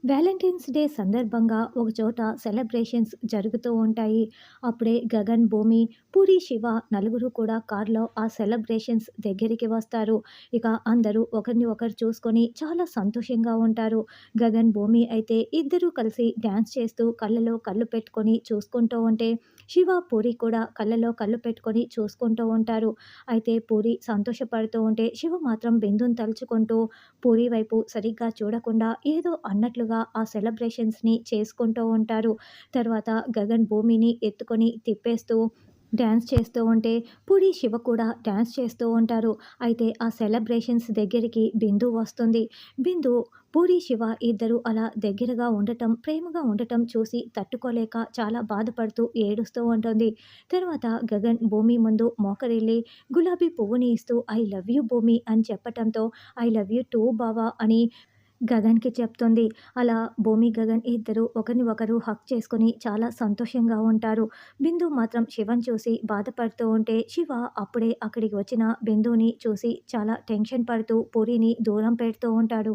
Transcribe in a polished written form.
Valentine's day సందర్భంగా ఒకచోట celebrations జరుగుతూ ఉంటాయి. అప్పుడే గగన్, భూమి, పూరి, శివ నలుగురు కూడా కార్‌లో ఆ సెలబ్రేషన్స్ దగ్గరికి వస్తారు. ఇక అందరూ ఒకరిని ఒకరు చూసుకొని చాలా సంతోషంగా ఉంటారు. గగన్, భూమి అయితే ఇద్దరూ కలిసి డాన్స్ చేస్తూ కళ్ళలో కళ్ళు పెట్టుకొని చూసుకుంటూ ఉంటే, శివ, పూరి కూడా కళ్ళలో కళ్ళు పెట్టుకొని చూసుకుంటూ ఉంటారు. అయితే పూరి సంతోషపడుతూ ఉంటే, శివ మాత్రం బిందుని తలుచుకుంటూ పూరి వైపు సరిగ్గా చూడకుండా ఏదో అన్నట్లుగా ఆ సెలబ్రేషన్స్‌ని చేసుకుంటూ ఉంటారు. తర్వాత గగన్ భూమిని ఎత్తుకొని తిప్పేస్తూ డాన్స్ చేస్తూ ఉంటే, పూరి, శివ కూడా డాన్స్ చేస్తూ ఉంటారు. అయితే ఆ సెలబ్రేషన్స్ దగ్గరికి బిందు వస్తుంది. బిందు, పూరి, శివ ఇద్దరు అలా దగ్గరగా ఉండటం, ప్రేమగా ఉండటం చూసి తట్టుకోలేక చాలా బాధపడుతూ ఏడుస్తూ ఉంటుంది. తర్వాత గగన్ భూమి ముందు మోకరిల్లి గులాబీ పువ్వుని ఇస్తూ "ఐ లవ్ యూ భూమి" అని చెప్పటంతో "ఐ లవ్ యూ టూ బావ" అని గగన్‌కి చెప్తుంది. అలా భూమి, గగన్ ఇద్దరు ఒకరిని ఒకరు హగ్ చేసుకొని చాలా సంతోషంగా ఉంటారు. బిందు మాత్రం శివని చూసి బాధపడుతూ ఉంటే, శివ అప్పుడే అక్కడికి వచ్చిన బిందుని చూసి చాలా టెన్షన్ పడుతూ పూరిని దూరం పెడుతూ ఉంటాడు.